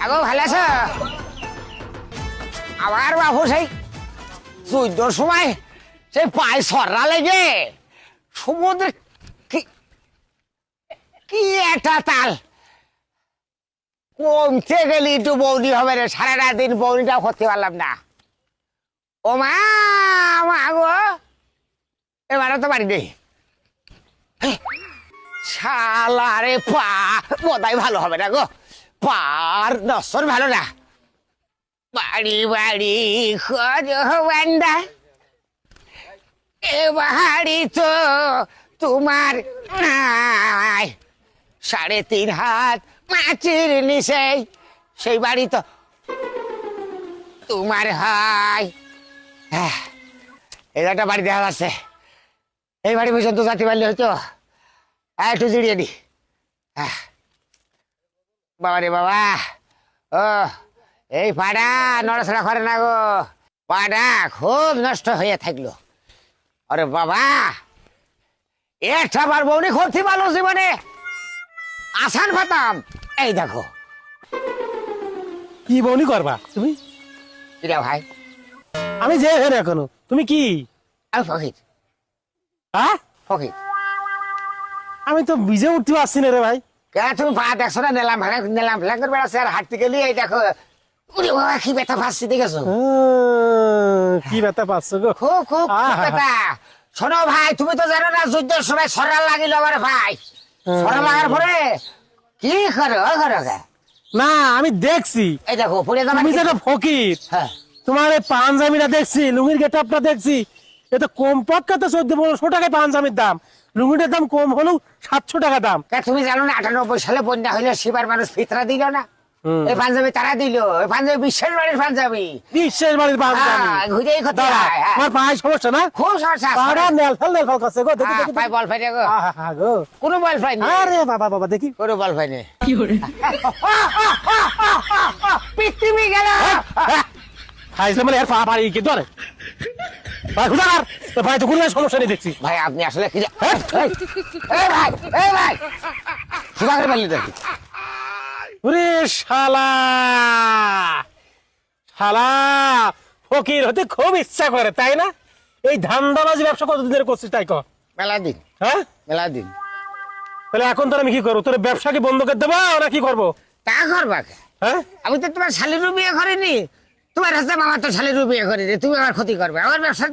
আগো ভালো আছো? আবার বাবু সেই 14 সময় সেই পায়ে সররা লেগে সমুদ্রে কি একটা তাল কমতে গেলে একটু বৌনি হবে রে, সারাটা দিন বৌনিটাও করতে পারলাম না। ও মা গো, এবারে তো বাড়ি নেই। শালা রে পা বোধহয় ভালো হবে না গো, পার দর্শন ভালো না। বাড়ি বাড়ি খোঁজ বান্দা, এ বাড়ি তো তোমার নাই। 3.5 হাত মাটির নিচে সেই বাড়ি তো তোমার হয়। এই একটা বাড়ি দেখা যাচ্ছে, এই বাড়ি পর্যন্ত যাতে পারলে হয়তো একটু জিরিয়ে নি। বাবা রে বাবা, ও এই পাড়া নড়াচড়া করে না গো, পাড়া খুব নষ্ট হয়ে থাকলো। আরে বাবা, একটা বার বউনি করতে পারলো জীবনে আসান পাতাম। এই দেখো কি বউনি করবা তুমি? কিরা ভাই? আমি যে হেরে এখনো, তুমি কি? আমি ফকির। হ্যাঁ ফকির? আমি তো বিজে উঠতে পারছি না রে ভাই। তুমি পা দেখছো না? নেলাম ফেলা করে বেড়াচ্ছে আর হাঁটতে গেলি এই দেখো, উরে বাবা কি ব্যথা পাচ্ছি, দেখেছো? কি ব্যথা পাচ্ছ গো? খুব খুব ব্যথা। শোনো ভাই, তুমি তো জানো না যুদ্ধের সময় সরা লাগিল আমার ভাই। সরা লাগার পরে কি করো না আমি দেখছি, এই দেখো পড়ে যাবে। তুমি যেটা ফকির, হ্যাঁ তোমার এই পাঞ্জাবিটা দেখছি, লুঙ্গির গেটআপটা দেখছি, এটা কমপক্ষে তো 1400 টাকায় পাঞ্জাবির দাম, লুঙ্গিটার দাম কম হলেও 700 টাকা দাম। তুমি জানো না 98 সালে বন্যা হইলে শিবার মানুষ ফিতরা দিল না? এই পাঞ্জাবি তারা দিল, এই পাঞ্জাবি বিশ্বের বাড়ির পাঞ্জাবি, বিশ্বের বাড়ির পাঞ্জাবি। ঘুরেই ক্ষতি হয়। আমার পায়ে সমস্যা না? খুব সমস্যা। পাড়া নেল করছে গো, দেখি দেখি পায়ে বল ফাইনে গো। গো কোনো বল ফাইনি। আরে বাবা বাবা, দেখি কোনো বল ফাইনি। পৃথিবী গেল। খাইছে মানে এর পা পাড়ি কি ধরে ভাই? হুদার ভাই তো কোনো সমস্যা নেই দেখছি। ভাই আপনি আসলে কি ভাই সুবাগের বালি দেখি। ওরে শালা শালা, ফকির হতে খুব ইচ্ছা করে তাই না? এই ধান্দাবাজি ব্যবসা কতদিন ধরে করছিস তাই কর? মেলা দিন। হ্যাঁ মেলা দিন। তাহলে এখন তোর আমি কি করবো? তোর ব্যবসা কি বন্ধ করে দেবো না কি করবো? তা করবা? হ্যাঁ আমি তো তোমার শালিরও বিয়ে করিনি, তোমার হাতে মামা তো শালিরও বিয়ে করিনি, তুমি আমার ক্ষতি করবে, আমার ব্যবসা তো